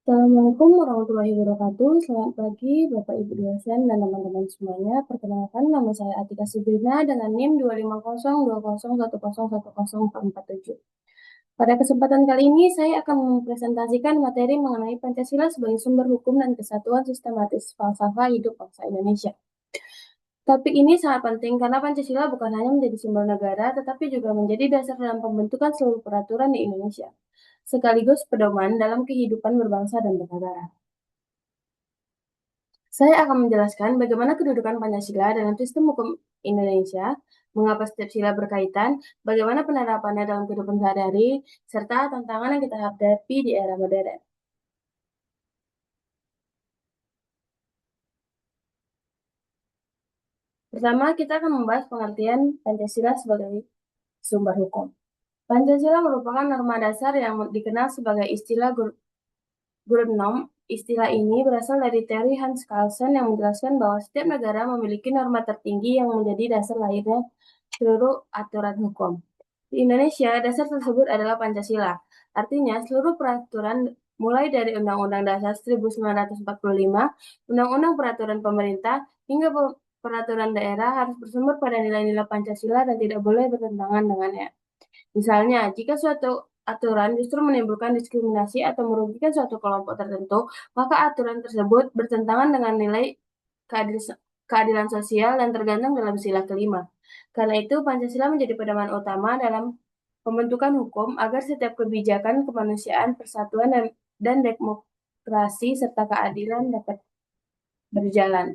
Assalamualaikum warahmatullahi wabarakatuh. Selamat pagi Bapak Ibu dosen dan teman-teman semuanya. Perkenalkan nama saya Atika Subrina dengan NIM 2502011101047. Pada kesempatan kali ini saya akan mempresentasikan materi mengenai Pancasila sebagai sumber hukum dan kesatuan sistematis falsafah hidup bangsa Indonesia. Topik ini sangat penting karena Pancasila bukan hanya menjadi simbol negara, tetapi juga menjadi dasar dalam pembentukan seluruh peraturan di Indonesia, sekaligus pedoman dalam kehidupan berbangsa dan bernegara. Saya akan menjelaskan bagaimana kedudukan Pancasila dalam sistem hukum Indonesia, mengapa setiap sila berkaitan, bagaimana penerapannya dalam kehidupan sehari-hari, serta tantangan yang kita hadapi di era modern. Pertama, kita akan membahas pengertian Pancasila sebagai sumber hukum. Pancasila merupakan norma dasar yang dikenal sebagai istilah Grundnorm. Istilah ini berasal dari teori Hans Kelsen yang menjelaskan bahwa setiap negara memiliki norma tertinggi yang menjadi dasar lahirnya seluruh aturan hukum. Di Indonesia, dasar tersebut adalah Pancasila. Artinya, seluruh peraturan mulai dari Undang-Undang Dasar 1945, Undang-Undang Peraturan Pemerintah, hingga peraturan daerah harus bersumber pada nilai-nilai Pancasila dan tidak boleh bertentangan dengannya. Misalnya, jika suatu aturan justru menimbulkan diskriminasi atau merugikan suatu kelompok tertentu, maka aturan tersebut bertentangan dengan nilai keadilan sosial dan tergantung dalam sila kelima. Karena itu, Pancasila menjadi pedoman utama dalam pembentukan hukum agar setiap kebijakan kemanusiaan, persatuan, dan demokrasi serta keadilan dapat berjalan.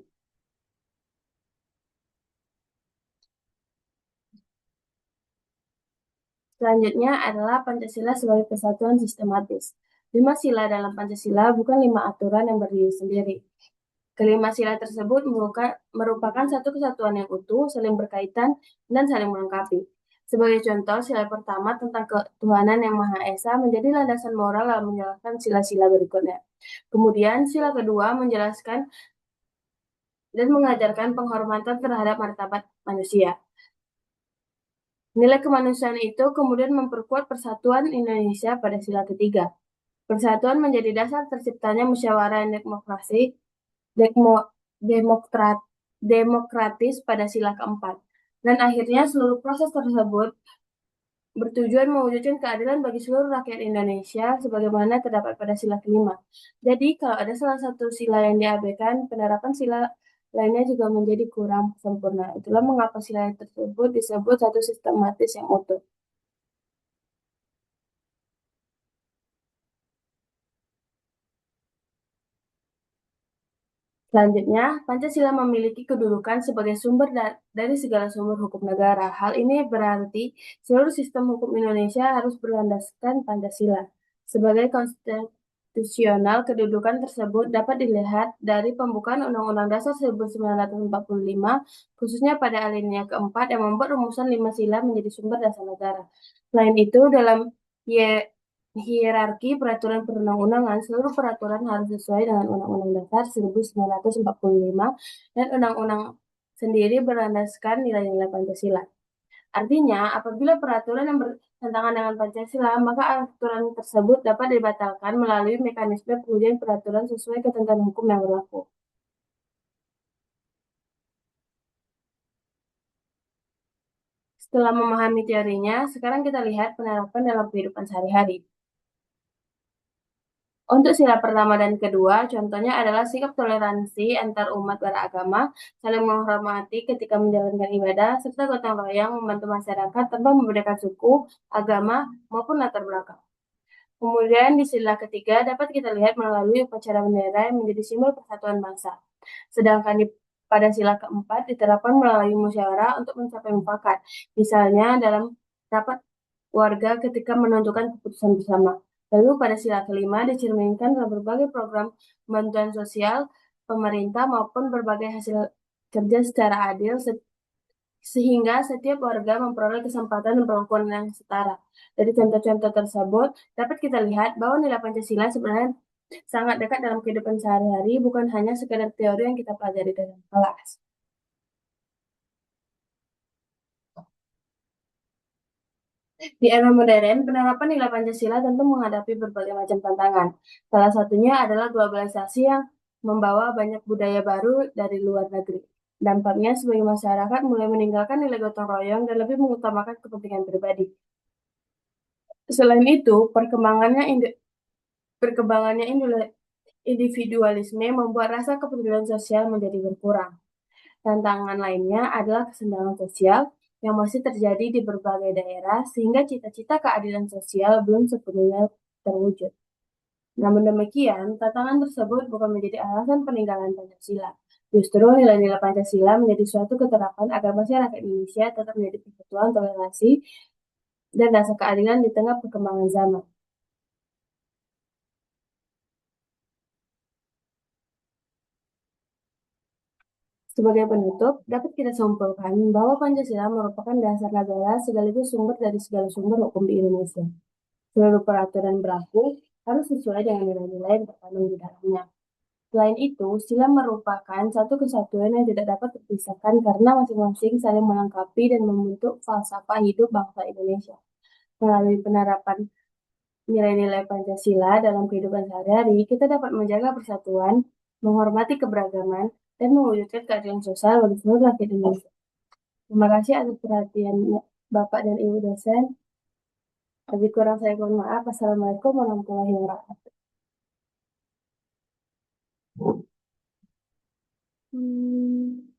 Selanjutnya adalah Pancasila sebagai kesatuan sistematis. 5 sila dalam Pancasila bukan 5 aturan yang berdiri sendiri. Kelima sila tersebut merupakan satu kesatuan yang utuh, saling berkaitan, dan saling melengkapi. Sebagai contoh, sila pertama tentang ketuhanan yang Maha Esa menjadi landasan moral dalam menjalankan sila-sila berikutnya. Kemudian, sila kedua menjelaskan dan mengajarkan penghormatan terhadap martabat manusia. Nilai kemanusiaan itu kemudian memperkuat persatuan Indonesia pada sila ketiga. Persatuan menjadi dasar terciptanya musyawarah dan demokrat, demokratis pada sila keempat. Dan akhirnya seluruh proses tersebut bertujuan mewujudkan keadilan bagi seluruh rakyat Indonesia sebagaimana terdapat pada sila kelima. Jadi kalau ada salah satu sila yang diabaikan, penerapan sila lainnya juga menjadi kurang sempurna. Itulah mengapa sila tersebut disebut satu sistematis yang utuh. Selanjutnya, Pancasila memiliki kedudukan sebagai sumber dari segala sumber hukum negara. Hal ini berarti seluruh sistem hukum Indonesia harus berlandaskan Pancasila. Sebagai konstitusional, kedudukan tersebut dapat dilihat dari pembukaan Undang-Undang Dasar 1945, khususnya pada alinea keempat yang membuat rumusan 5 sila menjadi sumber dasar negara. Selain itu, dalam hierarki peraturan perundang-undangan, seluruh peraturan harus sesuai dengan Undang-Undang Dasar 1945 dan Undang-Undang sendiri berlandaskan nilai-nilai Pancasila. Artinya, apabila peraturan yang bertentangan dengan Pancasila, maka aturan tersebut dapat dibatalkan melalui mekanisme pengujian peraturan sesuai ketentuan hukum yang berlaku. Setelah memahami teorinya, sekarang kita lihat penerapan dalam kehidupan sehari-hari. Untuk sila pertama dan kedua, contohnya adalah sikap toleransi antar umat beragama, saling menghormati ketika menjalankan ibadah, serta gotong royong membantu masyarakat tanpa membedakan suku, agama, maupun latar belakang. Kemudian di sila ketiga dapat kita lihat melalui upacara bendera yang menjadi simbol persatuan bangsa. Sedangkan pada sila keempat diterapkan melalui musyawarah untuk mencapai mufakat. Misalnya dalam rapat warga ketika menentukan keputusan bersama. Lalu pada sila kelima dicerminkan dalam berbagai program bantuan sosial pemerintah maupun berbagai hasil kerja secara adil sehingga setiap warga memperoleh kesempatan dan perlakuan yang setara. Dari contoh-contoh tersebut, dapat kita lihat bahwa nilai Pancasila sebenarnya sangat dekat dalam kehidupan sehari-hari, bukan hanya sekedar teori yang kita pelajari dalam kelas. Di era modern, penerapan nilai Pancasila tentu menghadapi berbagai macam tantangan. Salah satunya adalah globalisasi yang membawa banyak budaya baru dari luar negeri. Dampaknya sebagai masyarakat mulai meninggalkan nilai gotong royong dan lebih mengutamakan kepentingan pribadi. Selain itu, perkembangannya individualisme membuat rasa kepedulian sosial menjadi berkurang. Tantangan lainnya adalah kesenjangan sosial yang masih terjadi di berbagai daerah sehingga cita-cita keadilan sosial belum sepenuhnya terwujud. Namun demikian, tantangan tersebut bukan menjadi alasan peninggalan Pancasila. Justru nilai-nilai Pancasila menjadi suatu keterapan agar masyarakat Indonesia tetap menjadi persatuan, toleransi, dan rasa keadilan di tengah perkembangan zaman. Sebagai penutup, dapat kita simpulkan bahwa Pancasila merupakan dasar negara sekaligus sumber dari segala sumber hukum di Indonesia. Seluruh peraturan berlaku harus sesuai dengan nilai-nilai yang terkandung di dalamnya. Selain itu, sila merupakan satu kesatuan yang tidak dapat terpisahkan karena masing-masing saling melengkapi dan membentuk falsafah hidup bangsa Indonesia. Melalui penerapan nilai-nilai Pancasila dalam kehidupan sehari-hari, kita dapat menjaga persatuan, menghormati keberagaman, dan mewujudkan keadilan sosial bagi seluruh rakyat Indonesia. Terima kasih atas perhatian Bapak dan Ibu dosen. Lebih kurang saya mohon maaf. Assalamualaikum warahmatullahi wabarakatuh. Hmm.